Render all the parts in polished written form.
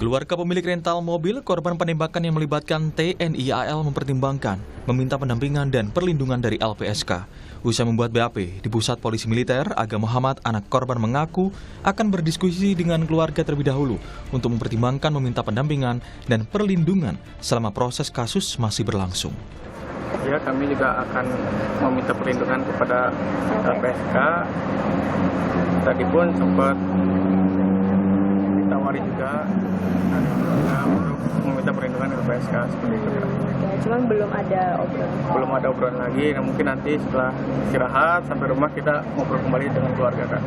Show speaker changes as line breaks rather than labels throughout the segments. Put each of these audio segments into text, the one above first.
Keluarga pemilik rental mobil korban penembakan yang melibatkan TNI AL mempertimbangkan meminta pendampingan dan perlindungan dari LPSK. Usai membuat BAP di Pusat Polisi Militer, Aga Muhammad, anak korban mengaku akan berdiskusi dengan keluarga terlebih dahulu untuk mempertimbangkan meminta pendampingan dan perlindungan selama proses kasus masih berlangsung.
Ya, kami juga akan meminta perlindungan kepada LPSK. Tadi pun sempat ditawari juga untuk meminta perlindungan LPSK seperti itu.
Ya, cuman belum ada obrolan.
Belum ada obrolan lagi. Nah, mungkin nanti setelah istirahat sampai rumah kita ngobrol kembali dengan keluarga, Kak.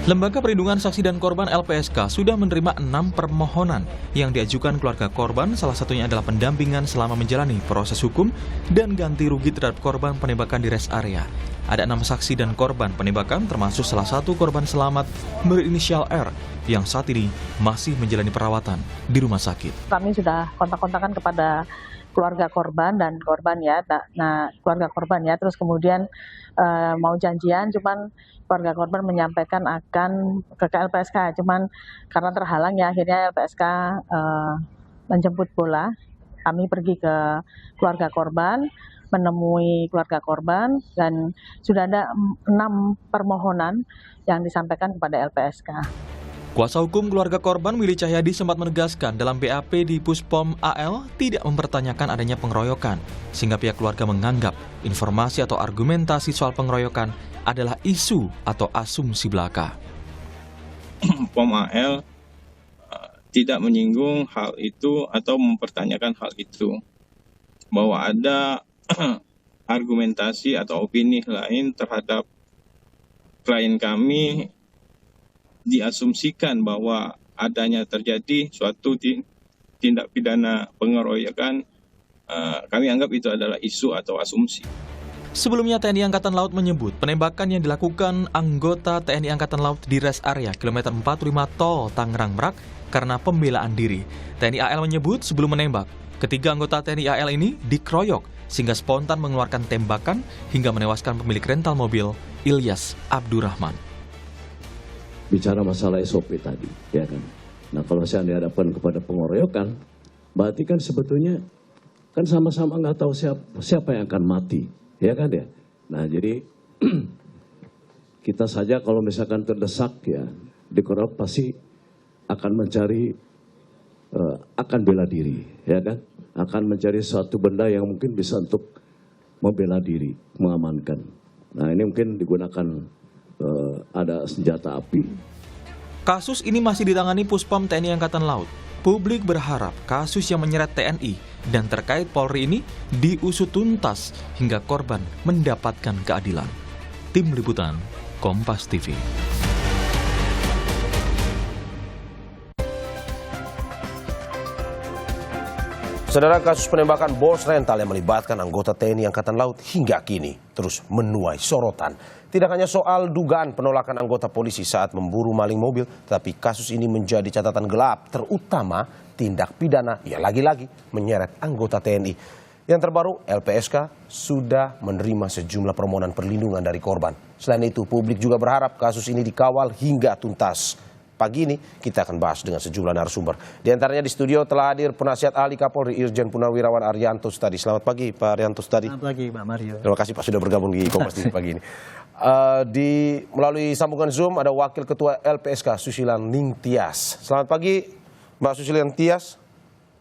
Lembaga Perlindungan Saksi dan Korban LPSK sudah menerima 6 permohonan yang diajukan keluarga korban, salah satunya adalah pendampingan selama menjalani proses hukum dan ganti rugi terhadap korban penembakan di rest area. Ada 6 saksi dan korban penembakan, termasuk salah satu korban selamat berinisial R yang saat ini masih menjalani perawatan di rumah sakit.
Kami sudah kontak-kontakan kepada keluarga korban dan korban ya. Nah, keluarga korban ya, terus kemudian mau janjian, cuman keluarga korban menyampaikan akan ke LPSK, cuman karena terhalang ya akhirnya LPSK menjemput bola. Kami pergi ke keluarga korban, menemui keluarga korban, dan sudah ada 6 permohonan yang disampaikan kepada LPSK.
Kuasa hukum keluarga korban Willy Cahyadi sempat menegaskan dalam BAP di Puspom AL tidak mempertanyakan adanya pengeroyokan, sehingga pihak keluarga menganggap informasi atau argumentasi soal pengeroyokan adalah isu atau asumsi belaka.
POM AL tidak menyinggung hal itu atau mempertanyakan hal itu, bahwa ada argumentasi atau opini lain terhadap klien kami, diasumsikan bahwa adanya terjadi suatu tindak pidana pengeroyokan. Kami anggap itu adalah isu atau asumsi.
Sebelumnya TNI Angkatan Laut menyebut penembakan yang dilakukan anggota TNI Angkatan Laut di rest area kilometer 45 Tol Tangerang Merak karena pembelaan diri. TNI AL menyebut sebelum menembak, ketiga anggota TNI AL ini dikeroyok sehingga spontan mengeluarkan tembakan hingga menewaskan pemilik rental mobil Ilyas Abdurrahman.
Bicara masalah SOP tadi, ya kan. Nah, kalau saya dihadapkan kepada pengeroyokan, berarti kan sebetulnya kan sama-sama nggak tahu siapa yang akan mati, ya kan ya. Nah, jadi kita saja kalau misalkan terdesak ya dikeroyok pasti akan mencari, akan bela diri, ya kan. Akan mencari suatu benda yang mungkin bisa untuk membela diri, mengamankan. Nah, ini mungkin digunakan ada senjata api.
Kasus ini masih ditangani Puspom TNI Angkatan Laut. Publik berharap kasus yang menyeret TNI dan terkait Polri ini diusut tuntas hingga korban mendapatkan keadilan. Tim Liputan, Kompas TV.
Saudara, kasus penembakan bos rental yang melibatkan anggota TNI Angkatan Laut hingga kini terus menuai sorotan. Tidak hanya soal dugaan penolakan anggota polisi saat memburu maling mobil, tapi kasus ini menjadi catatan gelap, terutama tindak pidana yang lagi-lagi menyeret anggota TNI. Yang terbaru, LPSK sudah menerima sejumlah permohonan perlindungan dari korban. Selain itu, publik juga berharap kasus ini dikawal hingga tuntas. Pagi ini kita akan bahas dengan sejumlah narasumber. Di antaranya di studio telah hadir penasihat ahli Kapolri Irjen Purnawirawan Arianto Sutadi. Selamat pagi Pak Arianto Sutadi.
Selamat pagi Pak Mario.
Terima kasih Pak sudah bergabung di Kompas TV pagi ini. Melalui sambungan Zoom ada Wakil Ketua LPSK Susilan Ningtyas. Selamat pagi Mbak Susilan Ningtyas.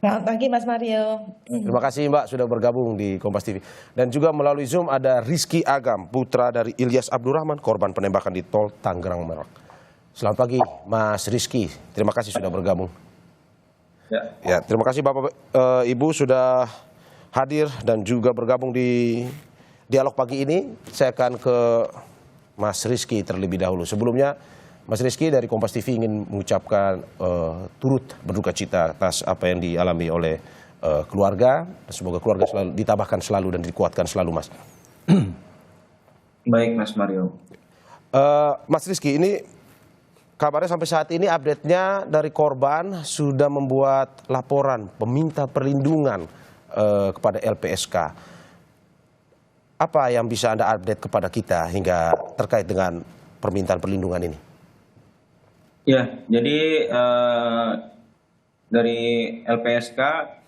Selamat pagi Mas Mario.
Terima kasih Mbak sudah bergabung di Kompas TV. Dan juga melalui Zoom ada Rizky Agam, putra dari Ilyas Abdurrahman, korban penembakan di Tol Tangerang Merak. Selamat pagi Mas Rizky, terima kasih sudah bergabung. Ya, terima kasih Bapak Ibu sudah hadir dan juga bergabung di dialog pagi ini. Saya akan ke Mas Rizky terlebih dahulu. Sebelumnya Mas Rizky dari Kompas TV ingin mengucapkan turut berduka cita atas apa yang dialami oleh keluarga. Semoga keluarga selalu ditabahkan selalu dan dikuatkan selalu, Mas.
Baik Mas Mario.
Mas Rizky, ini kabarnya sampai saat ini update-nya dari korban sudah membuat laporan meminta perlindungan kepada LPSK. Apa yang bisa Anda update kepada kita hingga terkait dengan permintaan perlindungan ini?
Ya, jadi
dari LPSK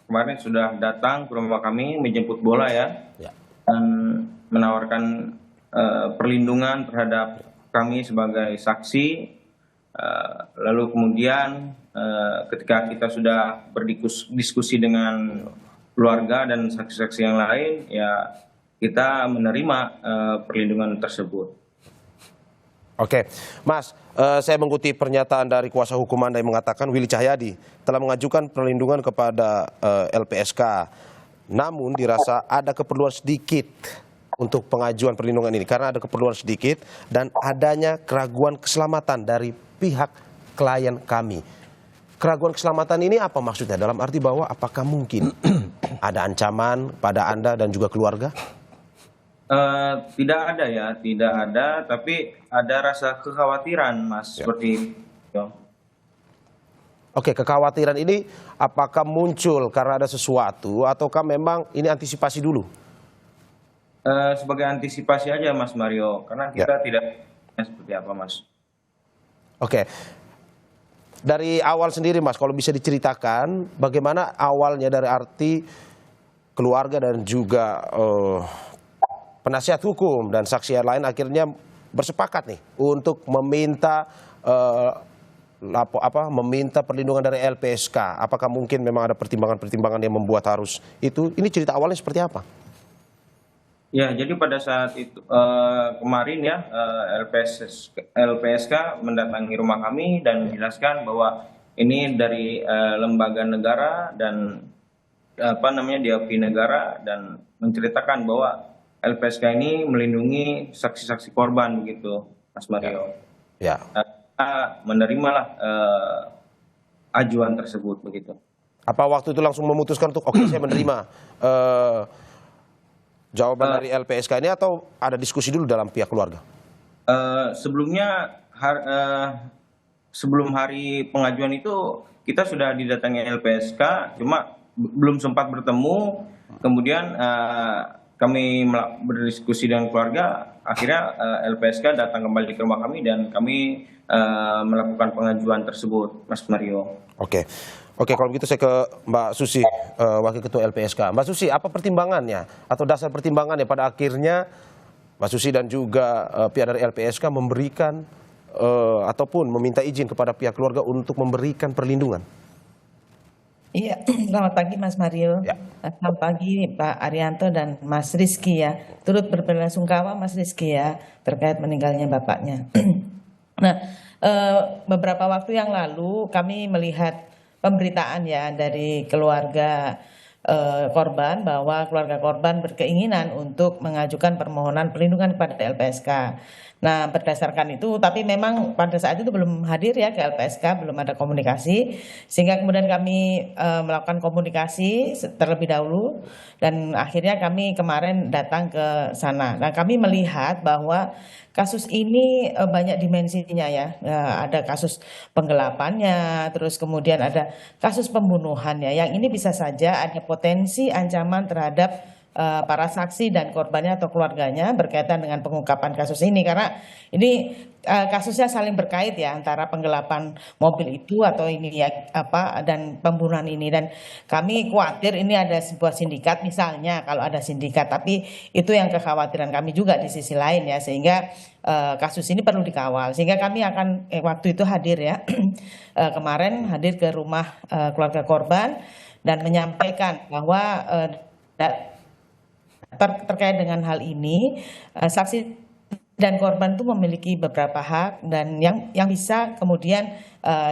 kemarin sudah datang ke rumah kami menjemput bola ya, dan menawarkan perlindungan terhadap kami sebagai saksi. Lalu kemudian ketika kita sudah berdiskusi dengan keluarga dan saksi-saksi yang lain, ya kita menerima perlindungan tersebut.
Oke, Mas, saya mengutip pernyataan dari kuasa hukum Anda yang mengatakan Willy Cahyadi telah mengajukan perlindungan kepada LPSK. Namun dirasa ada keperluan sedikit untuk pengajuan perlindungan ini karena ada keperluan sedikit dan adanya keraguan keselamatan dari pihak klien kami. Keraguan keselamatan ini apa maksudnya? Dalam arti bahwa apakah mungkin ada ancaman pada Anda dan juga keluarga?
Tidak ada ya, tidak ada, tapi ada rasa kekhawatiran, Mas, seperti itu.
Oke, kekhawatiran ini apakah muncul karena ada sesuatu ataukah memang ini antisipasi dulu?
Sebagai antisipasi aja, Mas Mario, karena kita tidak seperti apa, Mas.
Oke, dari awal sendiri, Mas, kalau bisa diceritakan bagaimana awalnya dari arti keluarga dan juga penasihat hukum dan saksi yang lain akhirnya bersepakat nih untuk meminta meminta perlindungan dari LPSK. Apakah mungkin memang ada pertimbangan-pertimbangan yang membuat harus itu? Ini cerita awalnya seperti apa?
Ya, jadi pada saat itu kemarin ya LPSK mendatangi rumah kami dan menjelaskan bahwa ini dari lembaga negara dan diakui negara, dan menceritakan bahwa LPSK ini melindungi saksi-saksi korban begitu, Mas Mario.
Ya.
Kita menerimalah ajuan tersebut begitu.
Apa waktu itu langsung memutuskan untuk oke, saya menerima jawaban dari LPSK ini atau ada diskusi dulu dalam pihak keluarga?
Sebelumnya sebelum hari pengajuan itu kita sudah didatangi LPSK, cuma belum sempat bertemu. Kemudian kami berdiskusi dengan keluarga, akhirnya LPSK datang kembali ke rumah kami dan kami melakukan pengajuan tersebut, Mas Mario.
Oke, kalau begitu saya ke Mbak Susi, Wakil Ketua LPSK. Mbak Susi, apa pertimbangannya atau dasar pertimbangannya pada akhirnya Mbak Susi dan juga pihak dari LPSK memberikan ataupun meminta izin kepada pihak keluarga untuk memberikan perlindungan?
Iya, selamat pagi Mas Mario.
Ya.
Selamat pagi Pak Arianto dan Mas Rizky ya. Turut berbelasungkawa Mas Rizky ya terkait meninggalnya bapaknya. Nah, beberapa waktu yang lalu kami melihat pemberitaan ya dari keluarga korban bahwa keluarga korban berkeinginan untuk mengajukan permohonan perlindungan kepada LPSK. Nah, berdasarkan itu, tapi memang pada saat itu belum hadir ya ke LPSK, belum ada komunikasi, sehingga kemudian kami melakukan komunikasi terlebih dahulu, dan akhirnya kami kemarin datang ke sana. Nah, kami melihat bahwa kasus ini banyak dimensinya ya. Ada kasus penggelapannya, terus kemudian ada kasus pembunuhannya. Yang ini bisa saja ada potensi ancaman terhadap para saksi dan korbannya atau keluarganya berkaitan dengan pengungkapan kasus ini, karena ini kasusnya saling berkait ya antara penggelapan mobil itu atau ini ya dan pembunuhan ini, dan kami khawatir ini ada sebuah sindikat misalnya, kalau ada sindikat, tapi itu yang kekhawatiran kami juga di sisi lain ya, sehingga kasus ini perlu dikawal, sehingga kami akan waktu itu hadir ya kemarin hadir ke rumah keluarga korban dan menyampaikan bahwa terkait dengan hal ini, saksi dan korban itu memiliki beberapa hak dan yang bisa kemudian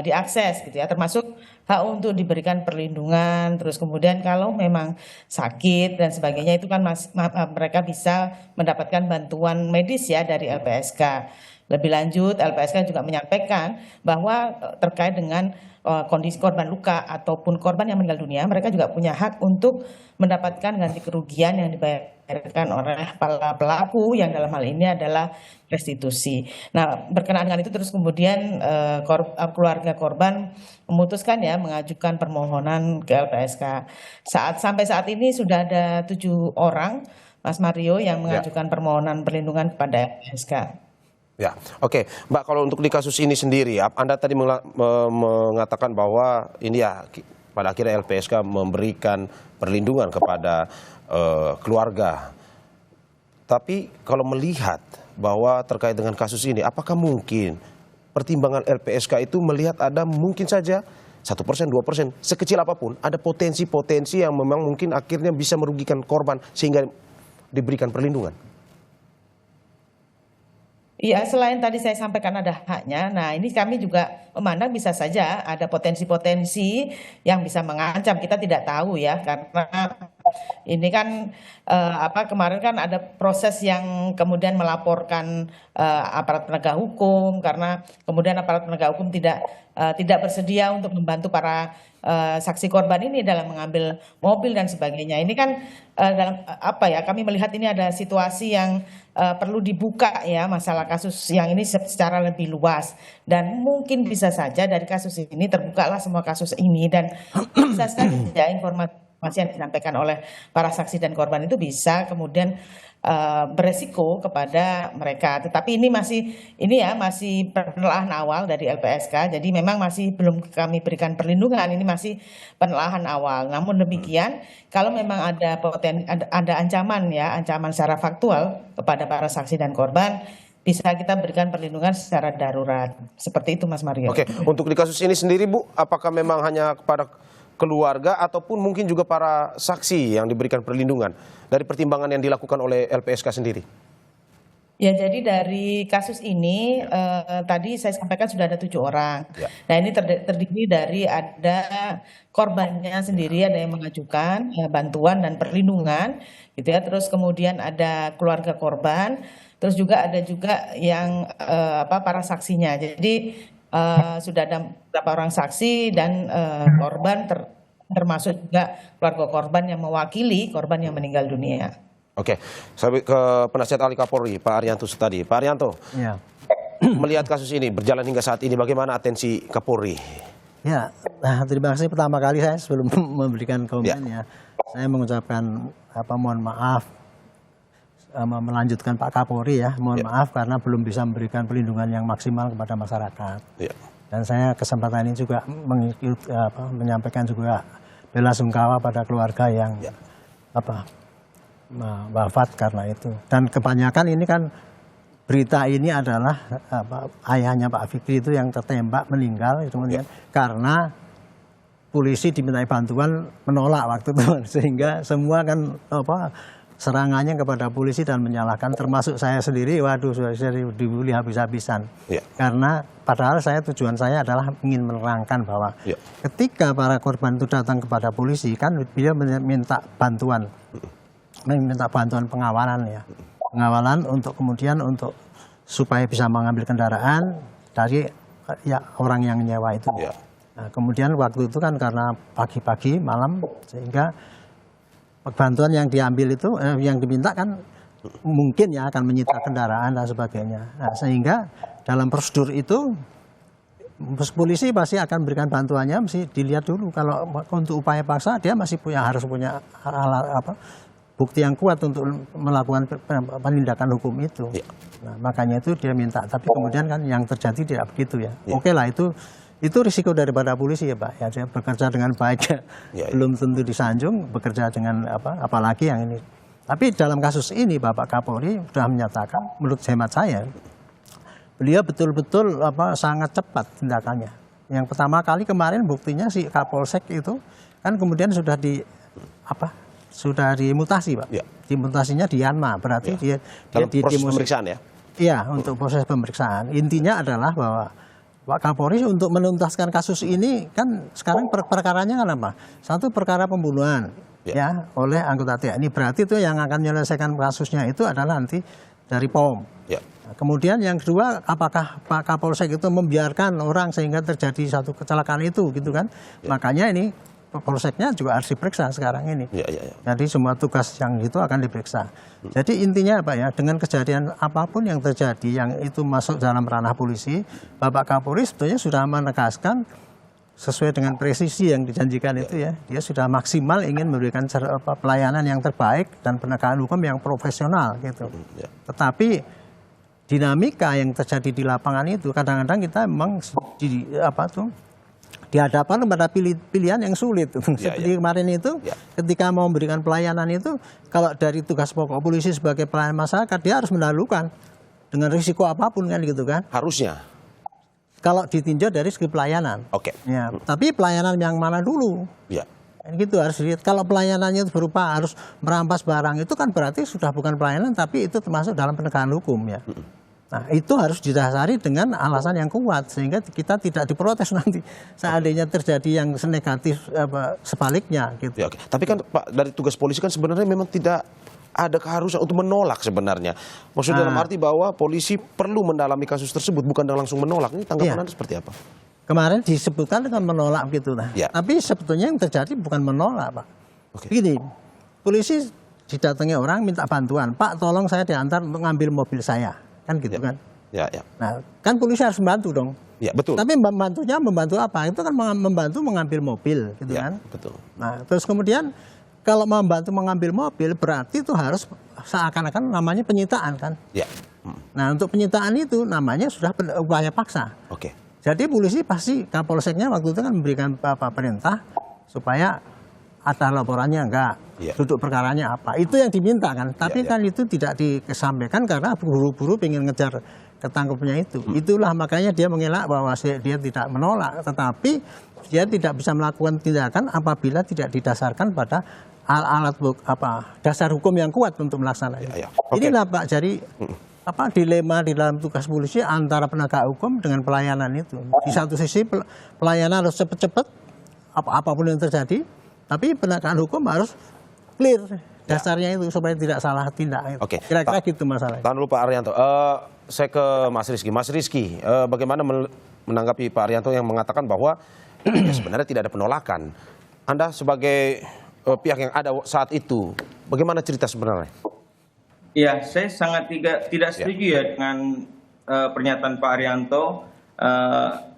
diakses gitu ya, termasuk hak untuk diberikan perlindungan, terus kemudian kalau memang sakit dan sebagainya itu kan mereka bisa mendapatkan bantuan medis ya dari LPSK. Lebih lanjut, LPSK juga menyampaikan bahwa terkait dengan kondisi korban luka ataupun korban yang meninggal dunia, mereka juga punya hak untuk mendapatkan ganti kerugian yang dibayarkan oleh para pelaku yang dalam hal ini adalah restitusi. Nah, berkenaan dengan itu terus kemudian keluarga korban memutuskan ya mengajukan permohonan ke LPSK. Sampai saat ini sudah ada 7 orang, Mas Mario, yang mengajukan permohonan perlindungan kepada LPSK.
Ya, oke, Mbak, kalau untuk di kasus ini sendiri, Anda tadi mengatakan bahwa ini ya Pada akhirnya LPSK memberikan perlindungan kepada keluarga. Tapi kalau melihat bahwa terkait dengan kasus ini, apakah mungkin pertimbangan LPSK itu melihat ada mungkin saja 1%, 2%, sekecil apapun, ada potensi-potensi yang memang mungkin akhirnya bisa merugikan korban sehingga diberikan perlindungan?
Iya, selain tadi saya sampaikan ada haknya, nah ini kami juga memandang bisa saja ada potensi-potensi yang bisa mengancam, kita tidak tahu ya, karena ini kan kemarin kan ada proses yang kemudian melaporkan aparat penegak hukum, karena kemudian aparat penegak hukum tidak bersedia untuk membantu para saksi korban ini dalam mengambil mobil dan sebagainya. Ini kan kami melihat ini ada situasi yang perlu dibuka ya, masalah kasus yang ini secara lebih luas, dan mungkin bisa saja dari kasus ini terbukalah semua kasus ini, dan bisa saja informasi yang disampaikan oleh para saksi dan korban itu bisa kemudian beresiko kepada mereka. Tetapi ini masih penelaahan awal dari LPSK, jadi memang masih belum kami berikan perlindungan, ini masih penelaahan awal. Namun demikian, kalau memang ada ancaman secara faktual kepada para saksi dan korban, bisa kita berikan perlindungan secara darurat. Seperti itu, Mas Mario.
Oke, untuk di kasus ini sendiri, Bu, apakah memang hanya kepada keluarga ataupun mungkin juga para saksi yang diberikan perlindungan dari pertimbangan yang dilakukan oleh LPSK sendiri?
Ya, jadi dari kasus ini tadi saya sampaikan sudah ada 7 orang. Ya. Nah, ini terdiri dari ada korbannya sendiri, ada yang mengajukan bantuan dan perlindungan, gitu ya. Terus kemudian ada keluarga korban, terus juga ada yang para saksinya. Jadi sudah ada beberapa orang saksi dan korban termasuk juga keluarga korban yang mewakili korban yang meninggal dunia.
Oke, saya ke penasihat ahli Kapolri, Pak Arianto tadi. Pak Arianto, ya. Melihat kasus ini berjalan hingga saat ini, bagaimana atensi Kapolri?
Ya, terima kasih pertama kali saya sebelum memberikan komen ya, saya mengucapkan mohon maaf, melanjutkan Pak Kapolri ya, mohon maaf karena belum bisa memberikan perlindungan yang maksimal kepada masyarakat. Ya. Dan saya kesempatan ini juga menyampaikan juga bela sungkawa pada keluarga yang wafat karena itu. Dan kebanyakan ini kan berita ini adalah ayahnya Pak Fikri itu yang tertembak meninggal kemudian karena polisi dimintai bantuan menolak waktu itu, sehingga semua kan serangannya kepada polisi dan menyalahkan, termasuk saya sendiri. Waduh, saya dibully habis-habisan. Karena padahal tujuan saya adalah ingin menerangkan bahwa ketika para korban itu datang kepada polisi kan dia minta bantuan pengawalan ya, pengawalan untuk kemudian supaya bisa mengambil kendaraan dari orang yang nyewa itu. Nah, kemudian waktu itu kan karena pagi-pagi malam, sehingga bantuan yang diambil itu yang diminta kan mungkin akan menyita kendaraan dan sebagainya. Nah, sehingga dalam prosedur itu polisi pasti akan berikan bantuannya, mesti dilihat dulu. Kalau untuk upaya paksa dia harus punya bukti yang kuat untuk melakukan penindakan hukum itu. Nah, makanya itu dia minta. Tapi kemudian kan yang terjadi tidak begitu ya. Oke lah, itu risiko daripada polisi ya Pak. Ya, dia bekerja dengan baik belum tentu disanjung, bekerja dengan apalagi yang ini. Tapi dalam kasus ini Bapak Kapolri sudah menyatakan, menurut hemat saya, beliau betul-betul sangat cepat tindakannya. Yang pertama kali kemarin buktinya si Kapolsek itu kan kemudian sudah dimutasi Pak. Dimutasinya di Yanma, berarti dia
proses pemeriksaan ya?
Iya, untuk proses pemeriksaan. Intinya adalah bahwa Pak Kapolri untuk menuntaskan kasus ini kan sekarang perkaranya kan apa? Satu perkara pembunuhan oleh anggota TNI. Berarti itu yang akan menyelesaikan kasusnya itu adalah nanti dari POM. Nah, kemudian yang kedua, apakah Pak Kapolsek itu membiarkan orang sehingga terjadi satu kecelakaan itu gitu kan? Makanya ini Polseknya juga harus diperiksa sekarang ini. Jadi semua tugas yang itu akan diperiksa. Jadi intinya apa ya, dengan kejadian apapun yang terjadi yang itu masuk dalam ranah polisi, Bapak Kapolri sebetulnya sudah menegaskan sesuai dengan presisi yang dijanjikan itu ya. Dia sudah maksimal ingin memberikan pelayanan yang terbaik dan penegakan hukum yang profesional gitu. Tetapi dinamika yang terjadi di lapangan itu kadang-kadang kita memang dihadapkan pada pilihan yang sulit. Seperti kemarin itu, ketika mau memberikan pelayanan itu, kalau dari tugas pokok polisi sebagai pelayan masyarakat, dia harus mendahulukan dengan risiko apapun kan gitu kan.
Harusnya.
Kalau ditinjau dari segi pelayanan.
Oke.
Ya, tapi pelayanan yang mana dulu?
Ya.
Gitu harus dilihat. Kalau pelayanannya itu berupa harus merampas barang, itu kan berarti sudah bukan pelayanan, tapi itu termasuk dalam penegakan hukum ya. Nah, itu harus didasari dengan alasan yang kuat sehingga kita tidak diprotes nanti seandainya terjadi yang negatif sebaliknya gitu.
Ya, oke. Tapi kan Pak, dari tugas polisi kan sebenarnya memang tidak ada keharusan untuk menolak sebenarnya. Maksudnya dalam arti bahwa polisi perlu mendalami kasus tersebut bukan langsung menolak. Ini tanggapan Anda seperti apa?
Kemarin disebutkan dengan menolak gitu lah. Tapi sebetulnya yang terjadi bukan menolak, Pak. Begini, polisi didatangi orang minta bantuan, Pak tolong saya diantar untuk ngambil mobil saya. Kan gitu kan. Nah, kan polisi harus membantu dong.
Ya, betul.
Tapi membantu apa? Itu kan membantu mengambil mobil gitu kan.
Betul.
Nah, terus kemudian kalau membantu mengambil mobil berarti itu harus seakan-akan namanya penyitaan kan.
Ya.
Nah, untuk penyitaan itu namanya sudah upaya paksa.
Oke.
Jadi polisi pasti Kapolseknya waktu itu kan memberikan perintah supaya ada laporannya enggak, duduk perkaranya apa. Itu yang diminta kan. Tapi kan itu tidak disampaikan karena buru-buru pengen ngejar ketangkepnya itu. Itulah makanya dia mengelak bahwa dia tidak menolak. Tetapi dia tidak bisa melakukan tindakan apabila tidak didasarkan pada alat dasar hukum yang kuat untuk melaksanakan. Inilah Pak, jadi dilema di dalam tugas polisi antara penegak hukum dengan pelayanan itu. Di satu sisi pelayanan harus cepat-cepat apapun yang terjadi, tapi penegakan hukum harus clear dasarnya itu supaya tidak salah tindak. Kira-kira gitu masalahnya.
Tahan dulu Pak Arianto. Saya ke Mas Rizky. Mas Rizky, bagaimana menanggapi Pak Arianto yang mengatakan bahwa sebenarnya tidak ada penolakan? Anda sebagai pihak yang ada saat itu, bagaimana cerita sebenarnya?
Ya, saya sangat tidak setuju ya dengan pernyataan Pak Arianto.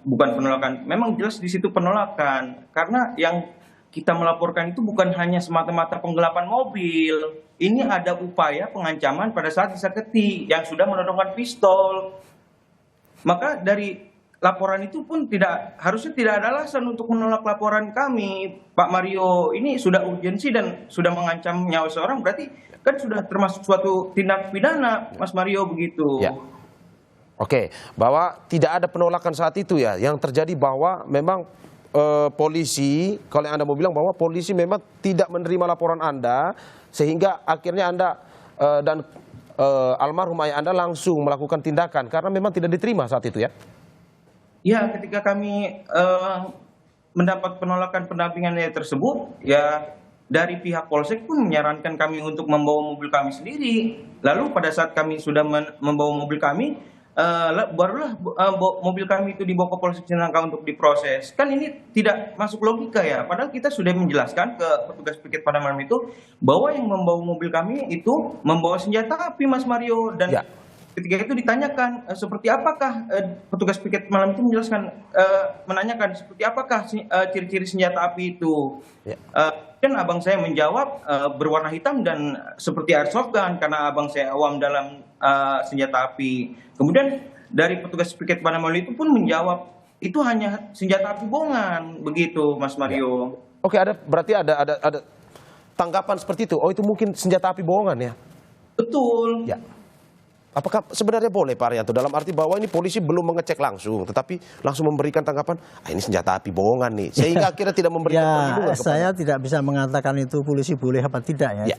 Bukan penolakan, memang jelas di situ penolakan. Karena yang kita melaporkan itu bukan hanya semata-mata penggelapan mobil. Ini ada upaya pengancaman pada saat disakiti yang sudah menodongkan pistol. Maka dari laporan itu pun harusnya tidak ada alasan untuk menolak laporan kami. Pak Mario ini sudah urgensi dan sudah mengancam nyawa seorang, berarti kan sudah termasuk suatu tindak pidana, Mas Mario, begitu.
Ya. Oke, bahwa tidak ada penolakan saat itu ya. Yang terjadi bahwa memang polisi, kalau yang Anda mau bilang bahwa polisi memang tidak menerima laporan Anda, sehingga akhirnya Anda dan almarhum ayah Anda langsung melakukan tindakan karena memang tidak diterima saat itu ya?
Ya, ketika kami mendapat penolakan pendampingan tersebut, ya dari pihak Polsek pun menyarankan kami untuk membawa mobil kami sendiri. Lalu pada saat kami sudah membawa mobil kami, barulah mobil kami itu dibawa ke Polsek Cinangka untuk diproses. Kan ini tidak masuk logika ya. Padahal kita sudah menjelaskan ke petugas piket pada malam itu bahwa yang membawa mobil kami itu membawa senjata api, Mas Mario. Dan ketika itu ditanyakan seperti apakah petugas piket malam itu menanyakan seperti apakah ciri-ciri senjata api itu. Dan abang saya menjawab berwarna hitam dan seperti airsoft gun karena abang saya awam dalam senjata api. Kemudian dari petugas piket pada malam itu pun menjawab itu hanya senjata api bohongan, begitu Mas Mario.
Oke, berarti ada tanggapan seperti itu. Oh, itu mungkin senjata api bohongan ya?
Betul.
Ya. Apakah sebenarnya boleh Pak Arianto dalam arti bahwa ini polisi belum mengecek langsung, tetapi langsung memberikan tanggapan, ini senjata api bohongan nih, sehingga akhirnya tidak memberikan perlindungan kepada...
Saya tidak bisa mengatakan itu polisi boleh apa tidak ya.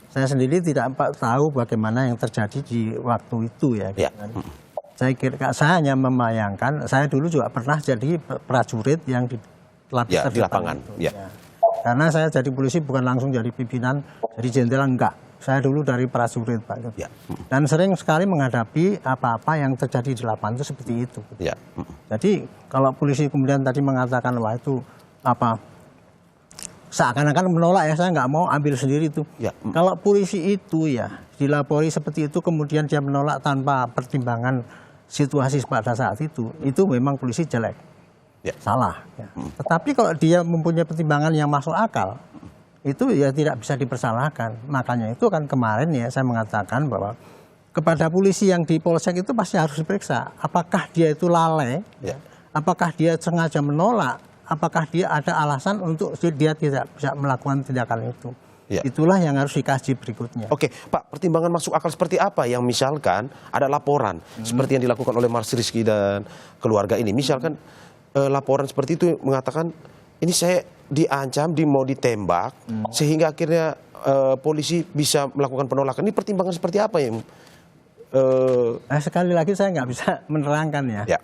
Saya sendiri tidak tahu bagaimana yang terjadi di waktu itu ya. Saya hanya membayangkan, saya dulu juga pernah jadi prajurit yang di
lapangan.
Karena saya jadi polisi bukan langsung jadi pimpinan, jadi jenderal enggak. Saya dulu dari prajurit Pak. Dan sering sekali menghadapi apa-apa yang terjadi di lapangan itu seperti itu. Jadi kalau polisi kemudian tadi mengatakan wah itu seakan-akan menolak ya, saya nggak mau ambil sendiri itu. Kalau polisi itu ya dilapori seperti itu kemudian dia menolak tanpa pertimbangan situasi pada saat itu memang polisi jelek, salah. Tetapi kalau dia mempunyai pertimbangan yang masuk akal, itu ya tidak bisa dipersalahkan. Makanya itu kan kemarin ya saya mengatakan bahwa kepada polisi yang di Polsek itu pasti harus diperiksa. Apakah dia itu lalai, apakah dia sengaja menolak, apakah dia ada alasan untuk dia tidak bisa melakukan tindakan itu.
Ya.
Itulah yang harus dikaji berikutnya.
Oke, Pak, pertimbangan masuk akal seperti apa yang misalkan ada laporan seperti yang dilakukan oleh Mas Rizky dan keluarga ini. Misalkan laporan seperti itu mengatakan ini saya diancam, mau ditembak, sehingga akhirnya polisi bisa melakukan penolakan. Ini pertimbangan seperti apa yang?
Sekali lagi saya nggak bisa menerangkan ya.
Ya.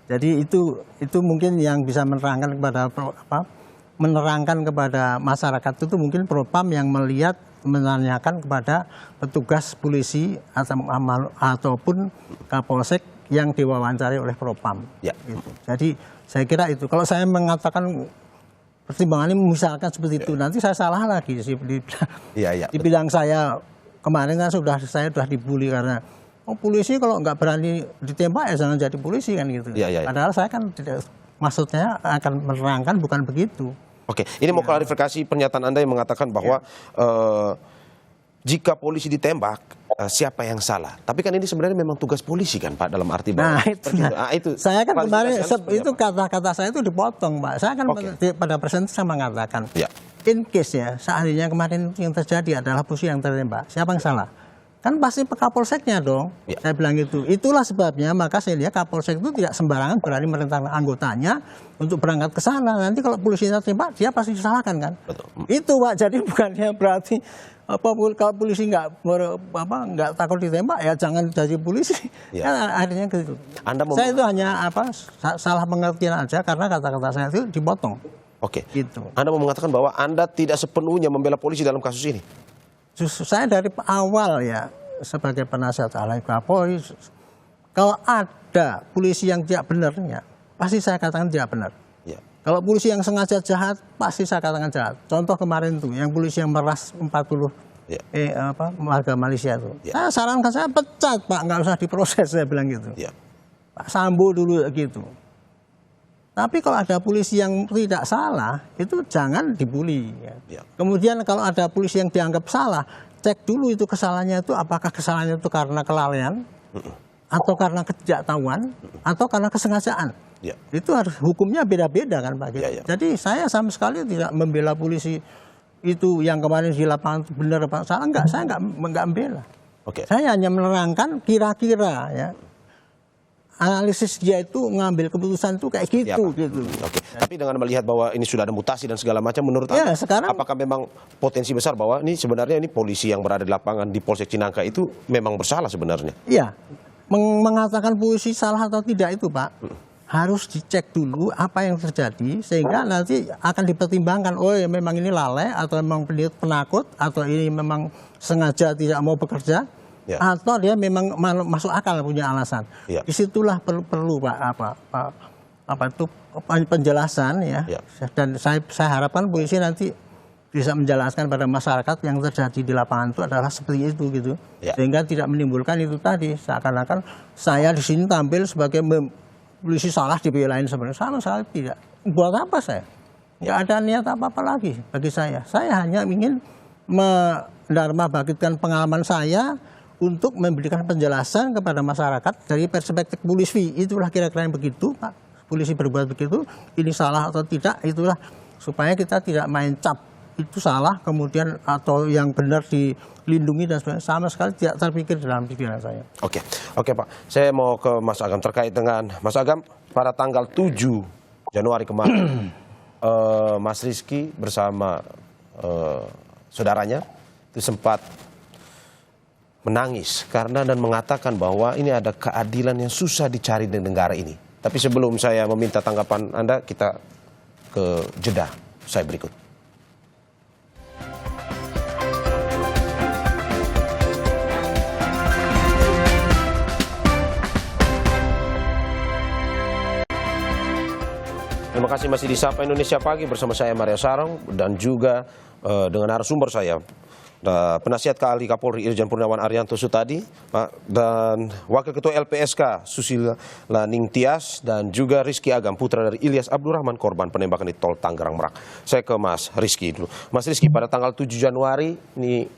Jadi itu mungkin yang bisa menerangkan kepada menerangkan kepada masyarakat itu mungkin Propam yang melihat menanyakan kepada petugas polisi ataupun Kapolsek yang diwawancari oleh Propam.
Ya.
Gitu. Jadi saya kira itu. Kalau saya mengatakan pertimbangannya misalkan seperti itu, nanti saya salah lagi di bidang saya. Kemarin kan saya sudah dibully karena polisi kalau nggak berani ditembak ya jangan jadi polisi kan gitu. Padahal saya kan tidak, maksudnya akan menerangkan bukan begitu.
Oke, ini mau klarifikasi pernyataan Anda yang mengatakan bahwa jika polisi ditembak, siapa yang salah? Tapi kan ini sebenarnya memang tugas polisi kan, Pak, dalam arti bahwa
itu. Saya kan kemarin itu kata-kata saya itu dipotong, Pak. Saya kan pada presentasi saya mengatakan, in case ya, seandainya kemarin yang terjadi adalah polisi yang tertembak, siapa yang salah? Kan pasti Kapolseknya dong. Saya bilang itu. Itulah sebabnya maka saya lihat Kapolsek itu tidak sembarangan berani merintahkan anggotanya untuk berangkat ke sana. Nanti kalau polisinya tembak, dia pasti disalahkan kan. Betul. Itu Pak. Jadi bukannya berarti kalau polisi nggak takut ditembak ya jangan jadi polisi. Kan akhirnya gitu. Saya itu hanya salah pengertian aja karena kata-kata saya itu dipotong.
Oke.
Gitu.
Anda mau mengatakan bahwa Anda tidak sepenuhnya membela polisi dalam kasus ini?
Justru saya dari awal ya sebagai penasihat ahli Kapolri, kalau ada polisi yang tidak benarnya, pasti saya katakan tidak benar. Ya. Kalau polisi yang sengaja jahat, pasti saya katakan jahat. Contoh kemarin tuh, yang polisi yang meras 40 warga Malaysia itu. Saya sarankan saya pecat Pak, nggak usah diproses, saya bilang gitu. Pak Sambo dulu gitu. Tapi kalau ada polisi yang tidak salah, itu jangan dibully. Kemudian kalau ada polisi yang dianggap salah, cek dulu itu kesalahannya itu apakah kesalahannya itu karena kelalaian, atau karena ketidaktahuan, atau karena kesengajaan. Itu harus hukumnya beda-beda kan Pak. Jadi saya sama sekali tidak membela polisi itu yang kemarin di lapangan itu benar apa salah. Enggak, saya enggak membela. Saya hanya menerangkan kira-kira ya. Analisis dia itu ngambil keputusan itu kayak gitu.
Tapi dengan melihat bahwa ini sudah ada mutasi dan segala macam, menurut Anda, apakah memang potensi besar bahwa ini sebenarnya ini polisi yang berada di lapangan di Polsek Cinangka itu memang bersalah sebenarnya?
Iya, mengatakan polisi salah atau tidak itu Pak, harus dicek dulu apa yang terjadi sehingga nanti akan dipertimbangkan. Oh ya memang ini lalai atau memang penakut atau ini memang sengaja tidak mau bekerja. Atau dia memang masuk akal punya alasan. Disitulah perlu Pak itu penjelasan ya. Dan saya harapkan polisi nanti bisa menjelaskan pada masyarakat yang terjadi di lapangan itu adalah seperti itu gitu. Sehingga tidak menimbulkan itu tadi seakan-akan saya di sini tampil sebagai polisi salah dibelain sebenarnya sama sekali tidak. Buat apa saya? Nggak ada niat apa-apa lagi bagi saya. Saya hanya ingin bangkitkan pengalaman saya untuk memberikan penjelasan kepada masyarakat dari perspektif polisi. Itulah kira-kira yang begitu Pak. Polisi berbuat begitu, ini salah atau tidak, itulah supaya kita tidak main cap. Itu salah kemudian atau yang benar dilindungi dan sebagainya. Sama sekali tidak terpikir dalam pikiran saya. Oke
Pak. Saya mau ke Mas Agam terkait dengan Mas Agam pada tanggal 7 Januari kemarin Mas Rizky bersama saudaranya itu sempat menangis karena dan mengatakan bahwa ini ada keadilan yang susah dicari di negara ini. Tapi sebelum saya meminta tanggapan Anda, kita ke jeda usai berikut. Terima kasih masih di Sapa Indonesia Pagi bersama saya Mario Sarong dan juga dengan narasumber saya penasihat ahli Kapolri Irjen Purnawan Arianto Sutadi, Pak, dan Wakil Ketua LPSK Susila Ningtyas dan juga Rizky Agam, putra dari Ilyas Abdurrahman, korban penembakan di Tol Tangerang Merak. Saya ke Mas Rizky dulu. Mas Rizky, pada tanggal 7 Januari ini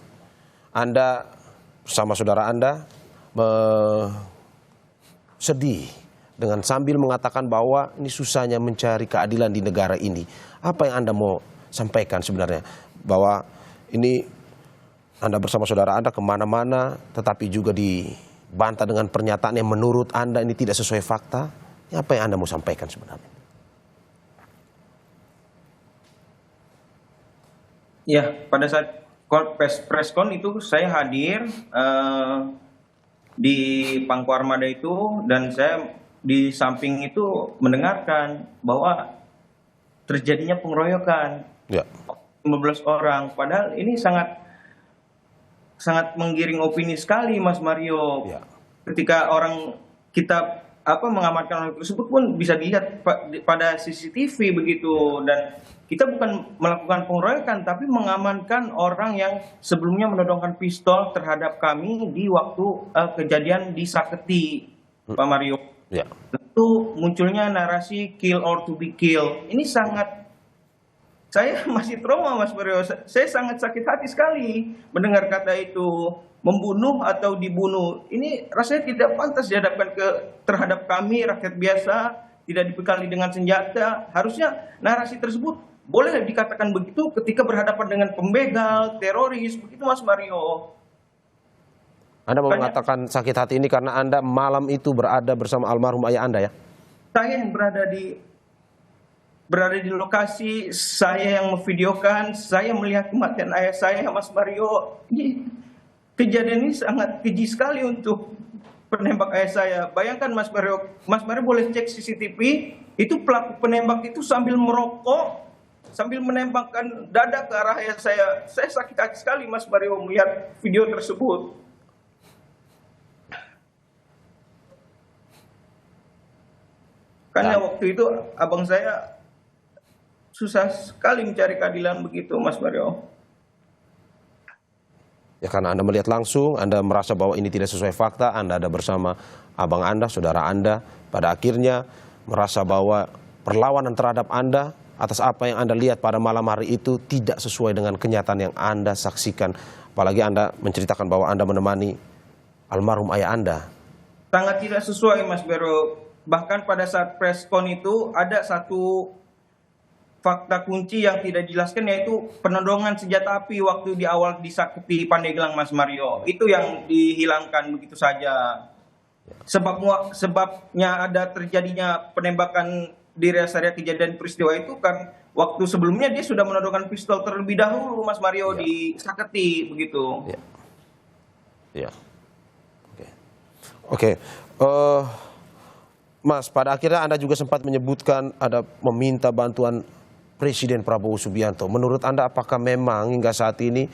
Anda bersama saudara Anda sedih dengan sambil mengatakan bahwa ini susahnya mencari keadilan di negara ini. Apa yang Anda mau sampaikan sebenarnya? Bahwa ini Anda bersama saudara Anda kemana-mana, tetapi juga dibantah dengan pernyataan yang menurut Anda ini tidak sesuai fakta. Apa yang Anda mau sampaikan sebenarnya?
Ya, pada saat preskon itu saya hadir di Pangku Armada itu, dan saya di samping itu mendengarkan bahwa terjadinya pengeroyokan 15 orang. Padahal ini sangat menggiring opini sekali, Mas Mario. Ketika orang kita mengamankan orang tersebut pun bisa dilihat pada CCTV begitu, dan kita bukan melakukan pengeroyokan tapi mengamankan orang yang sebelumnya menodongkan pistol terhadap kami di waktu kejadian di Saketi, Pak Mario. Tentu munculnya narasi kill or to be killed. Ini saya masih trauma, Mas Mario. Saya sangat sakit hati sekali mendengar kata itu, membunuh atau dibunuh. Ini rasanya tidak pantas dihadapkan terhadap kami rakyat biasa, tidak dibekali dengan senjata. Harusnya narasi tersebut boleh dikatakan begitu ketika berhadapan dengan pembegal, teroris, begitu Mas Mario.
Anda mau mengatakan sakit hati ini karena Anda malam itu berada bersama almarhum ayah Anda, ya?
Saya yang berada di lokasi, saya yang memvideokan, saya melihat kematian ayah saya, Mas Mario. Kejadian ini sangat keji sekali untuk penembak ayah saya. Bayangkan Mas Mario boleh cek CCTV, itu pelaku penembak itu sambil merokok, sambil menembakkan dada ke arah ayah saya. Saya sakit hati sekali, Mas Mario, melihat video tersebut. Karena waktu itu abang saya susah sekali mencari keadilan begitu, Mas Mario.
Ya, karena Anda melihat langsung, Anda merasa bahwa ini tidak sesuai fakta, Anda ada bersama abang Anda, saudara Anda, pada akhirnya merasa bahwa perlawanan terhadap Anda atas apa yang Anda lihat pada malam hari itu tidak sesuai dengan kenyataan yang Anda saksikan. Apalagi Anda menceritakan bahwa Anda menemani almarhum ayah Anda.
Sangat tidak sesuai, Mas Mario. Bahkan pada saat preskon itu ada satu fakta kunci yang tidak dijelaskan, yaitu penodongan senjata api waktu di awal di Saketi Pandeglang, Mas Mario. Itu yang dihilangkan begitu saja. Sebabnya ada terjadinya penembakan di rest area kejadian peristiwa itu kan waktu sebelumnya dia sudah menodongkan pistol terlebih dahulu, Mas Mario, di Saketi begitu.
Ya. Oke. Mas, pada akhirnya Anda juga sempat menyebutkan ada meminta bantuan Presiden Prabowo Subianto. Menurut Anda apakah memang hingga saat ini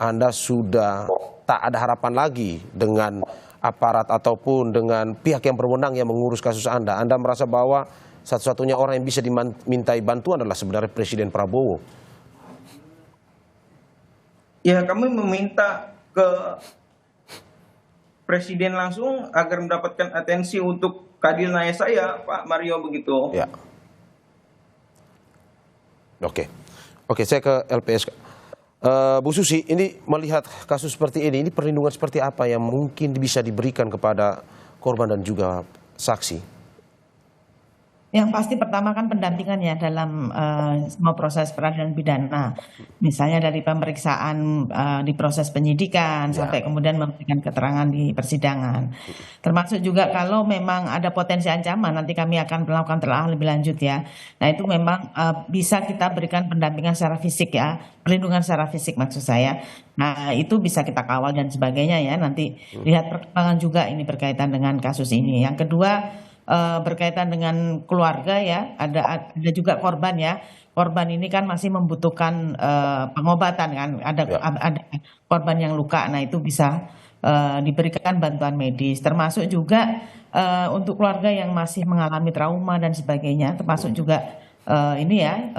Anda sudah tak ada harapan lagi dengan aparat ataupun dengan pihak yang berwenang yang mengurus kasus Anda? Anda merasa bahwa satu-satunya orang yang bisa dimintai bantuan adalah sebenarnya Presiden Prabowo?
Ya, kami meminta ke Presiden langsung agar mendapatkan atensi untuk keadilan ayah saya, Pak Mario, begitu.
Ya. Oke, saya ke LPSK. Bu Susi, ini melihat kasus seperti ini perlindungan seperti apa yang mungkin bisa diberikan kepada korban dan juga saksi?
Yang pasti pertama kan pendampingan ya dalam semua proses peradilan pidana. Misalnya dari pemeriksaan di proses penyidikan sampai kemudian memberikan keterangan di persidangan. Termasuk juga kalau memang ada potensi ancaman, nanti kami akan melakukan telah lebih lanjut ya. Nah itu memang bisa kita berikan pendampingan secara fisik ya, perlindungan secara fisik maksud saya. Nah itu bisa kita kawal dan sebagainya ya, nanti lihat perkembangan juga ini berkaitan dengan kasus ini. Yang kedua, berkaitan dengan keluarga ya, ada juga korban ya. Korban ini kan masih membutuhkan pengobatan kan, ada korban yang luka, nah itu bisa diberikan bantuan medis. Termasuk juga untuk keluarga yang masih mengalami trauma dan sebagainya, termasuk juga ini ya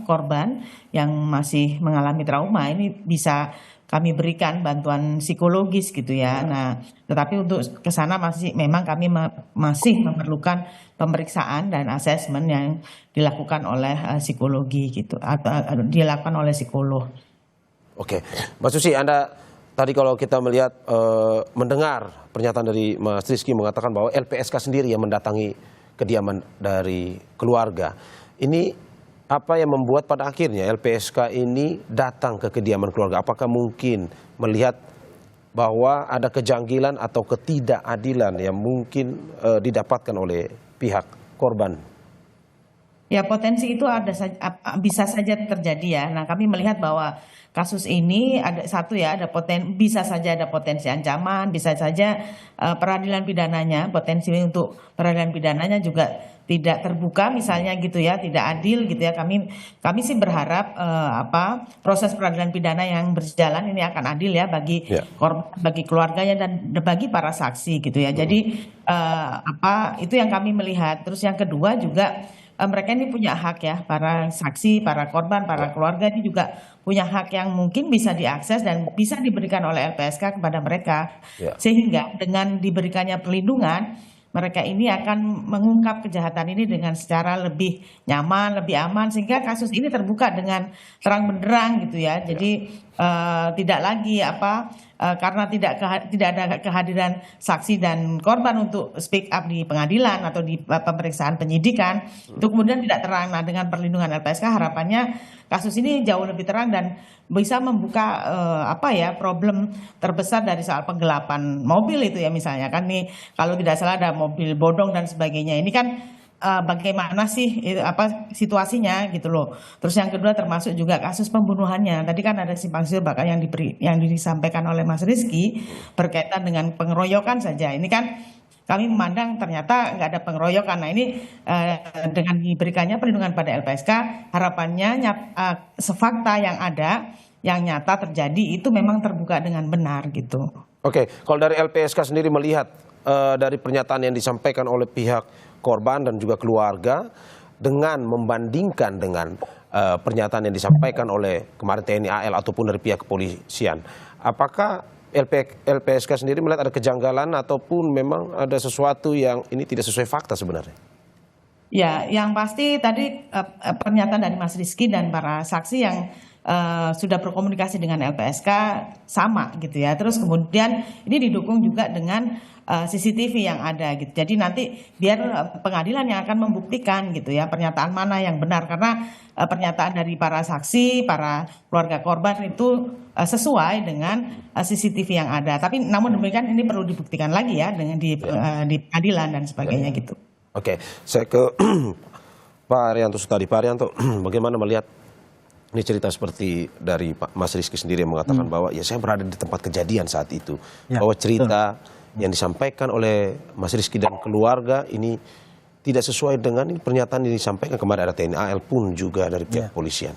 korban yang masih mengalami trauma ini bisa kami berikan bantuan psikologis gitu ya. Nah, tetapi untuk ke sana memang kami masih memerlukan pemeriksaan dan asesmen yang dilakukan oleh psikologi gitu, atau dilakukan oleh psikolog.
Oke, Mbak Susi, Anda tadi kalau kita melihat mendengar pernyataan dari Mas Rizky mengatakan bahwa LPSK sendiri yang mendatangi kediaman dari keluarga. Ini apa yang membuat pada akhirnya LPSK ini datang ke kediaman keluarga? Apakah mungkin melihat bahwa ada kejanggalan atau ketidakadilan yang mungkin didapatkan oleh pihak korban?
Ya, potensi itu bisa saja terjadi ya. Nah, kami melihat bahwa kasus ini ada bisa saja ada potensi ancaman, bisa saja peradilan pidananya, potensi untuk peradilan pidananya juga tidak terbuka misalnya gitu ya, tidak adil gitu ya. Kami sih berharap proses peradilan pidana yang berjalan ini akan adil ya bagi korban, bagi keluarganya dan bagi para saksi gitu ya. Jadi itu yang kami melihat. Terus yang kedua juga mereka ini punya hak ya, para saksi, para korban, para keluarga ini juga punya hak yang mungkin bisa diakses dan bisa diberikan oleh LPSK kepada mereka. Sehingga dengan diberikannya perlindungan, mereka ini akan mengungkap kejahatan ini dengan secara lebih nyaman, lebih aman, sehingga kasus ini terbuka dengan terang benderang gitu ya. Jadi tidak lagi karena tidak ada kehadiran saksi dan korban untuk speak up di pengadilan atau di pemeriksaan penyidikan, itu kemudian tidak terang. Nah, dengan perlindungan LPSK harapannya kasus ini jauh lebih terang dan bisa membuka problem terbesar dari soal penggelapan mobil itu ya, misalnya kan nih kalau tidak salah ada mobil bodong dan sebagainya. Ini kan bagaimana sih situasinya gitu loh. Terus yang kedua termasuk juga kasus pembunuhannya. Tadi kan ada simpang siur bahkan yang disampaikan oleh Mas Rizky berkaitan dengan pengeroyokan saja. Ini kan kami memandang ternyata nggak ada pengeroyokan. Nah ini dengan diberikannya perlindungan pada LPSK, harapannya sefakta yang ada, yang nyata terjadi itu memang terbuka dengan benar gitu.
Oke, kalau dari LPSK sendiri melihat dari pernyataan yang disampaikan oleh pihak korban dan juga keluarga dengan membandingkan dengan pernyataan yang disampaikan oleh kemarin TNI AL ataupun dari pihak kepolisian, apakah LPSK sendiri melihat ada kejanggalan ataupun memang ada sesuatu yang ini tidak sesuai fakta sebenarnya?
Ya, yang pasti tadi pernyataan dari Mas Rizky dan para saksi yang sudah berkomunikasi dengan LPSK sama gitu ya. Terus kemudian ini didukung juga dengan CCTV yang ada gitu. Jadi nanti biar pengadilan yang akan membuktikan gitu ya pernyataan mana yang benar, karena pernyataan dari para saksi, para keluarga korban itu sesuai dengan CCTV yang ada. Tapi namun demikian ini perlu dibuktikan lagi ya dengan di pengadilan dan sebagainya gitu.
Oke, saya ke Pak Arianto tadi. Pak Arianto, bagaimana melihat ini cerita seperti dari Pak Mas Rizky sendiri yang mengatakan bahwa ya saya berada di tempat kejadian saat itu, bahwa cerita yang disampaikan oleh Mas Rizky dan keluarga ini tidak sesuai dengan pernyataan yang disampaikan kemarin ada TNI AL pun juga dari pihak kepolisian.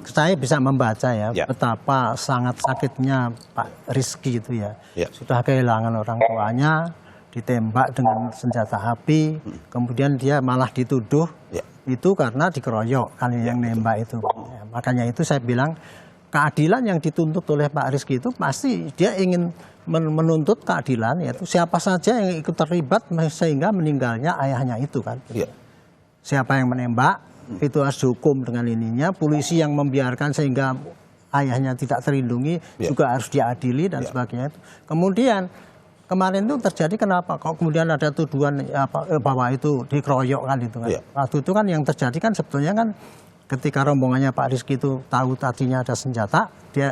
Saya bisa membaca ya betapa sangat sakitnya Pak Rizky itu ya. Sudah kehilangan orang tuanya, ditembak dengan senjata api, kemudian dia malah dituduh itu karena dikeroyok kan yang nembak itu. Makanya itu saya bilang keadilan yang dituntut oleh Pak Rizky itu pasti dia ingin menuntut keadilan, yaitu siapa saja yang ikut terlibat sehingga meninggalnya ayahnya itu kan. Siapa yang menembak itu harus dihukum dengan ininya. Polisi yang membiarkan sehingga ayahnya tidak terlindungi juga harus diadili dan sebagainya. Kemudian kemarin itu terjadi kenapa? Kok kemudian ada tuduhan bahwa itu dikeroyok kan itu kan. Waktu itu kan yang terjadi kan sebetulnya kan ketika rombongannya Pak Rizky itu tahu tadinya ada senjata, dia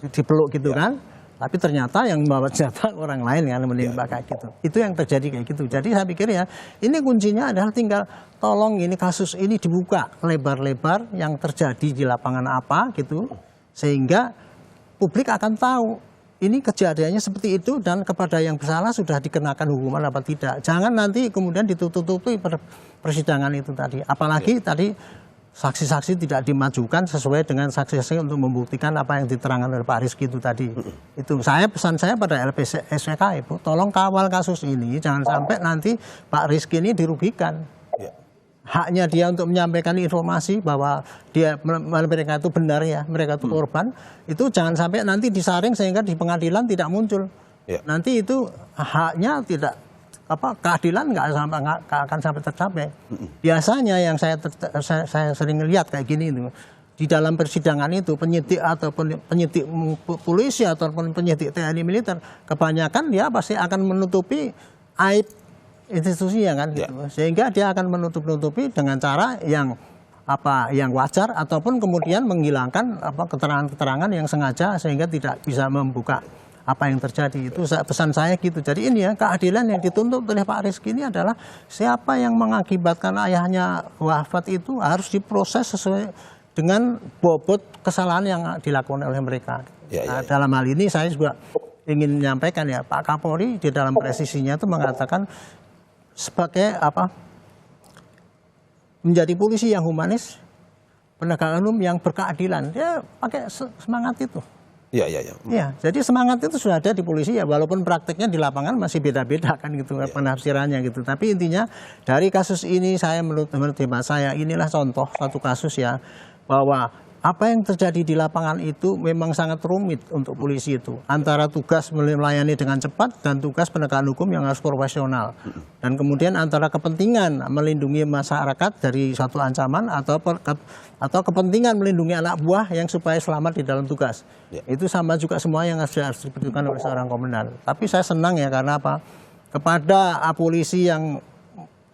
dipeluk gitu kan. Tapi ternyata yang membawa senjata orang lain kan menembak kayak gitu. Itu yang terjadi kayak gitu. Jadi saya pikir ya ini kuncinya adalah tinggal tolong ini kasus ini dibuka lebar-lebar yang terjadi di lapangan apa gitu. Sehingga publik akan tahu ini kejadiannya seperti itu dan kepada yang bersalah sudah dikenakan hukuman apa tidak. Jangan nanti kemudian ditutup-tutupi persidangan itu tadi. Apalagi tadi saksi-saksi tidak dimajukan sesuai dengan saksi-saksi untuk membuktikan apa yang diterangkan oleh Pak Rizky itu tadi. Itu pesan saya pada LPSK Ibu, tolong kawal kasus ini, jangan sampai nanti Pak Rizky ini dirugikan. Haknya dia untuk menyampaikan informasi bahwa mereka itu benar ya, mereka itu korban, itu jangan sampai nanti disaring sehingga di pengadilan tidak muncul. Nanti itu haknya tidak keadilan nggak akan sampai tercapai. Biasanya yang saya sering lihat kayak gini itu di dalam persidangan itu penyidik ataupun penyidik polisi ataupun penyidik TNI militer, kebanyakan dia pasti akan menutupi aib institusinya kan, gitu. Sehingga dia akan menutup-nutupi dengan cara yang wajar ataupun kemudian menghilangkan keterangan-keterangan yang sengaja sehingga tidak bisa membuka apa yang terjadi. Itu pesan saya gitu. Jadi ini ya, keadilan yang dituntut oleh Pak Rizky ini adalah siapa yang mengakibatkan ayahnya wafat itu harus diproses sesuai dengan bobot kesalahan yang dilakukan oleh mereka. Dalam hal ini saya juga ingin menyampaikan ya, Pak Kapolri di dalam presisinya itu mengatakan sebagai menjadi polisi yang humanis, penegak hukum yang berkeadilan. Dia pakai semangat itu. Ya, jadi semangat itu sudah ada di polisi ya, walaupun prakteknya di lapangan masih beda-beda kan gitu penafsirannya gitu. Tapi intinya dari kasus ini saya menurut hemat saya inilah contoh satu kasus ya, bahwa apa yang terjadi di lapangan itu memang sangat rumit untuk polisi itu. Antara tugas melayani dengan cepat dan tugas penegakan hukum yang harus profesional. Dan kemudian antara kepentingan melindungi masyarakat dari suatu ancaman atau kepentingan melindungi anak buah yang supaya selamat di dalam tugas. Itu sama juga semua yang harus diperhitungkan oleh seorang komandan. Tapi saya senang ya karena apa? Kepada polisi yang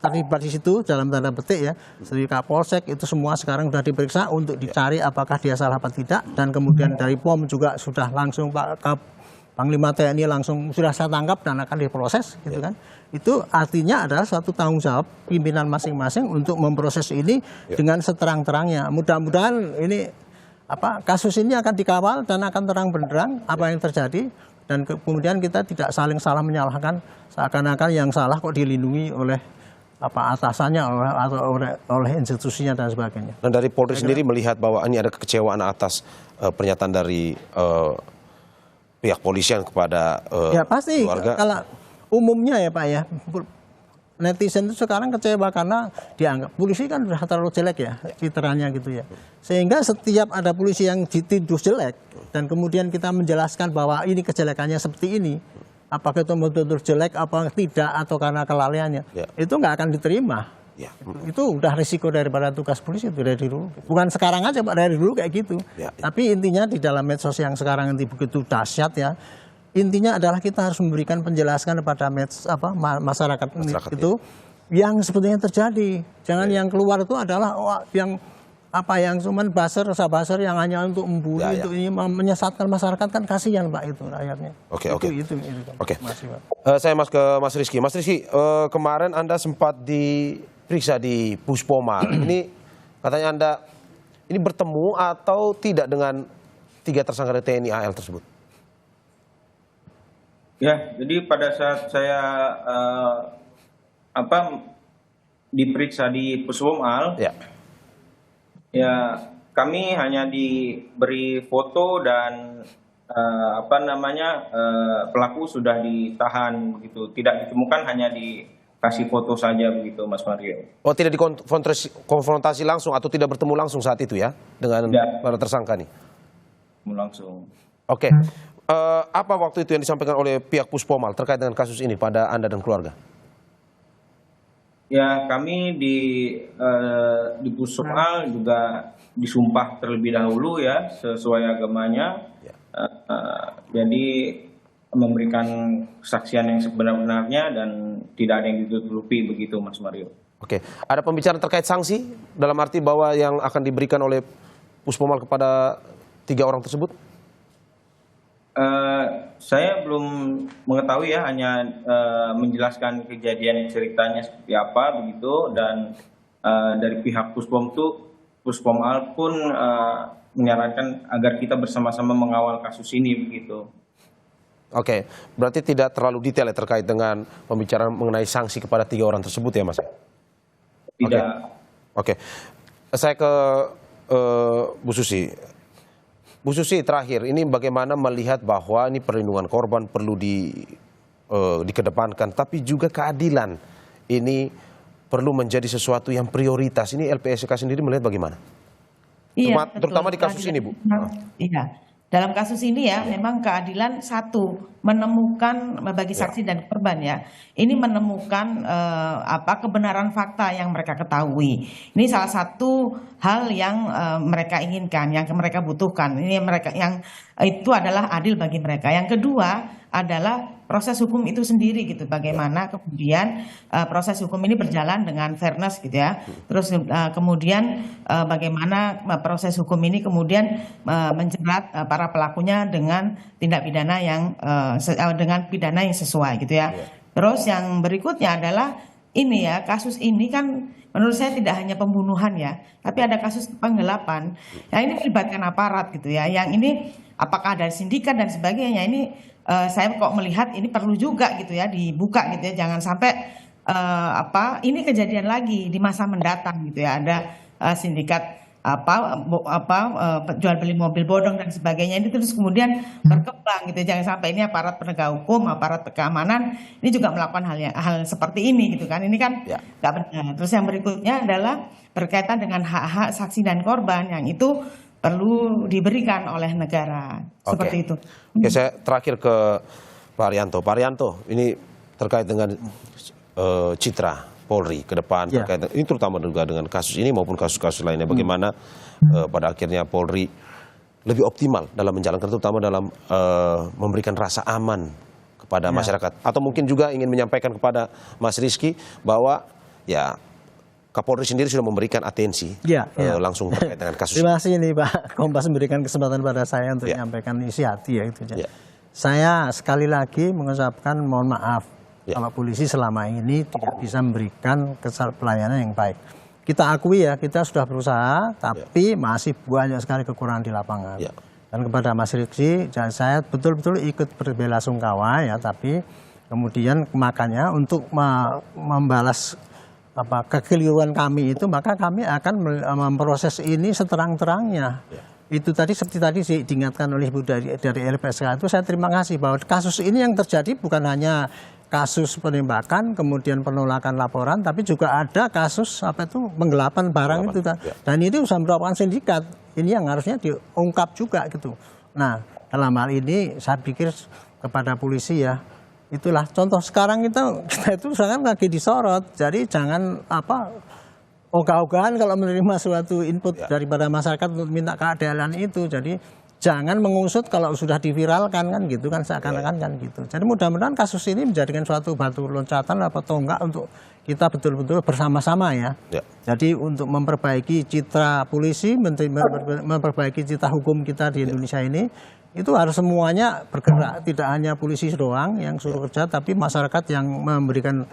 terlibat di situ dalam tanda petik ya, dari Kapolsek itu semua sekarang sudah diperiksa untuk dicari apakah dia salah apa tidak, dan kemudian dari POM juga sudah langsung Pak Panglima TNI langsung sudah saya tangkap dan akan diproses gitu kan. Itu artinya adalah suatu tanggung jawab pimpinan masing-masing untuk memproses ini dengan seterang-terangnya. Mudah-mudahan ini kasus ini akan dikawal dan akan terang benderang apa yang terjadi, dan kemudian kita tidak saling salah menyalahkan, seakan-akan yang salah kok dilindungi oleh atasannya atau oleh institusinya dan sebagainya.
Dan dari Polri sendiri melihat bahwa ini ada kekecewaan atas pernyataan dari pihak polisian kepada
ya pasti
keluarga.
Kalau umumnya ya Pak ya, netizen itu sekarang kecewa karena dianggap polisi kan sudah terlalu jelek ya citranya gitu ya, sehingga setiap ada polisi yang dituduh jelek dan kemudian kita menjelaskan bahwa ini kejelekannya seperti ini, apakah itu betul-betul jelek apa tidak atau karena kelalaiannya, itu nggak akan diterima. Itu udah risiko daripada tugas polisi itu dari dulu. Bukan sekarang aja Pak, dari dulu kayak gitu. Tapi intinya di dalam medsos yang sekarang ini begitu dahsyat ya, intinya adalah kita harus memberikan penjelasan kepada masyarakat itu yang sebetulnya terjadi. Jangan yang keluar itu adalah yang cuman buzzer yang hanya untuk membuli, untuk ini menyesatkan masyarakat, kan kasihan Pak itu rakyatnya.
Oke.
Pak.
Saya ke Mas Rizky. Mas Rizky, kemarin Anda sempat diperiksa di Puspomal. Ini katanya Anda ini bertemu atau tidak dengan 3 tersangka dari TNI AL tersebut?
Ya, jadi pada saat saya diperiksa di Puspomal, ya kami hanya diberi foto dan pelaku sudah ditahan begitu, tidak ditemukan, hanya dikasih foto saja begitu Mas Mario.
Oh, tidak dikonfrontasi langsung atau tidak bertemu langsung saat itu ya dengan para tersangka nih?
Langsung.
Oke. Apa waktu itu yang disampaikan oleh pihak Puspomal terkait dengan kasus ini pada Anda dan keluarga?
Ya, kami di Puspomal juga disumpah terlebih dahulu ya sesuai agamanya. Jadi memberikan kesaksian yang sebenar-benarnya dan tidak ada yang ditutupi begitu Mas Mario.
Oke, ada pembicaraan terkait sanksi dalam arti bahwa yang akan diberikan oleh Puspomal kepada 3 orang tersebut?
Saya belum mengetahui ya, hanya menjelaskan kejadian ceritanya seperti apa begitu, dan dari pihak Puspomal pun menyarankan agar kita bersama-sama mengawal kasus ini begitu.
Oke, berarti tidak terlalu detail ya terkait dengan pembicaraan mengenai sanksi kepada 3 orang tersebut ya Mas?
Tidak.
Oke. Saya ke Bu Susi. Bu Susi, terakhir, ini bagaimana melihat bahwa ini perlindungan korban perlu dikedepankan, tapi juga keadilan ini perlu menjadi sesuatu yang prioritas. Ini LPSK sendiri melihat bagaimana?
Iya,
Terutama di kasus ini, Bu.
Iya. dalam kasus ini ya memang keadilan satu menemukan bagi saksi dan korban ya. Ini menemukan kebenaran fakta yang mereka ketahui. Ini salah satu hal yang mereka inginkan, yang mereka butuhkan. Ini yang itu adalah adil bagi mereka. Yang kedua adalah proses hukum itu sendiri gitu, bagaimana kemudian proses hukum ini berjalan dengan fairness gitu ya. Terus kemudian bagaimana proses hukum ini kemudian menjerat para pelakunya dengan tindak pidana yang dengan pidana yang sesuai gitu ya. Terus yang berikutnya adalah ini ya, kasus ini kan menurut saya tidak hanya pembunuhan ya, tapi ada kasus penggelapan. Yang ini melibatkan aparat gitu ya. Yang ini apakah ada sindikat dan sebagainya, ini saya kok melihat ini perlu juga gitu ya dibuka gitu ya, jangan sampai ini kejadian lagi di masa mendatang gitu ya, ada sindikat jual beli mobil bodong dan sebagainya, ini terus kemudian berkembang gitu, jangan sampai ini aparat penegak hukum, aparat keamanan ini juga melakukan hal seperti ini gitu kan, ini kan nggak benar. Terus yang berikutnya adalah berkaitan dengan hak-hak saksi dan korban yang itu perlu diberikan oleh negara. Seperti itu.
Oke, saya terakhir ke Pak Arianto. Pak Arianto, ini terkait dengan citra Polri ke depan, terkait ini terutama juga dengan kasus ini maupun kasus-kasus lainnya. Bagaimana pada akhirnya Polri lebih optimal dalam menjalankan, terutama dalam memberikan rasa aman kepada masyarakat. Atau mungkin juga ingin menyampaikan kepada Mas Rizky bahwa ya Kapolri sendiri sudah memberikan atensi langsung terkait dengan kasus.
Terima kasih nih Pak Kompas memberikan kesempatan pada saya untuk menyampaikan isi hati ya itu. Saya sekali lagi mengucapkan mohon maaf kalau polisi selama ini tidak bisa memberikan pelayanan yang baik. Kita akui ya, kita sudah berusaha, tapi masih banyak sekali kekurangan di lapangan. Dan kepada Mas Rizky, saya betul-betul ikut berbelasungkawa ya, tapi kemudian makanya untuk membalas kekeliruan kami itu, maka kami akan memproses ini seterang-terangnya. Itu tadi seperti tadi diingatkan oleh Ibu dari LPSK itu, saya terima kasih bahwa kasus ini yang terjadi bukan hanya kasus penembakan kemudian penolakan laporan, tapi juga ada kasus penggelapan barang itu, dan itu sudah merupakan sindikat. Ini yang harusnya diungkap juga gitu. Nah, dalam hal ini saya pikir kepada polisi ya, itulah contoh sekarang kita itu sekarang lagi disorot, jadi jangan ogah-ogahan kalau menerima suatu input daripada masyarakat untuk minta keadilan itu. Jadi jangan mengusut kalau sudah diviralkan kan gitu kan, seakan-akan kan gitu. Jadi mudah-mudahan kasus ini menjadikan suatu batu loncatan atau tonggak untuk kita betul-betul bersama-sama ya. Jadi untuk memperbaiki citra polisi, memperbaiki citra hukum kita di Indonesia ini, itu harus semuanya bergerak, tidak hanya polisi doang yang suruh kerja, tapi masyarakat yang memberikan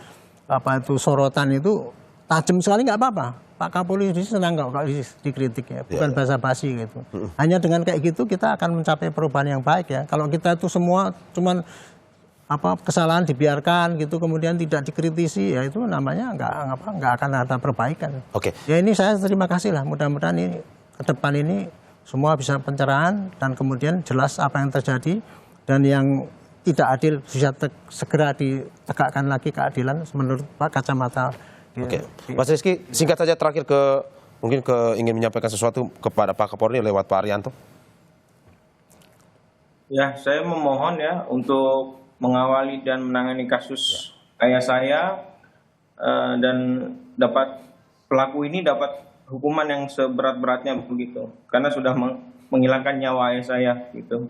sorotan itu tajam sekali, nggak apa-apa. Pak Kapolri senang kalau dikritik ya, bukan basa-basi gitu. Hanya dengan kayak gitu kita akan mencapai perubahan yang baik ya. Kalau kita itu semua cuman kesalahan dibiarkan gitu, kemudian tidak dikritisi, ya itu namanya nggak akan ada perbaikan. Ya ini saya terima kasih lah, mudah-mudahan ini ke depan ini semua bisa pencerahan dan kemudian jelas apa yang terjadi, dan yang tidak adil bisa segera ditegakkan lagi keadilan menurut kacamata.
Mas Rizky, singkat saja terakhir ingin menyampaikan sesuatu kepada Pak Kapolri lewat Pak Arianto.
Ya, saya memohon ya untuk mengawali dan menangani kasus ayah saya dan pelaku ini dapat hukuman yang seberat-beratnya begitu, karena sudah menghilangkan nyawa ayah saya gitu.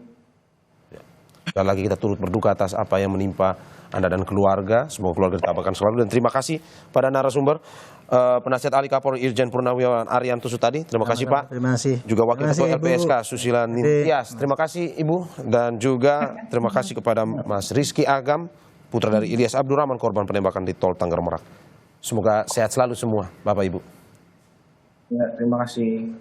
Sekali lagi kita turut berduka atas apa yang menimpa Anda dan keluarga. Semoga keluarga ditabarkan selalu, dan terima kasih pada narasumber Penasihat Ahli Kapolri Irjen Purnawiawan Arianto Sutadi. Terima kasih Pak.
Terima kasih.
Juga Wakil Ketua LPSK Susila Ningtyas. Terima kasih Ibu, dan juga terima kasih kepada Mas Rizky Agam, putra dari Ilyas Abdurrahman, korban penembakan di Tol Tanggerang Merak. Semoga sehat selalu semua Bapak Ibu.
Ya, terima kasih.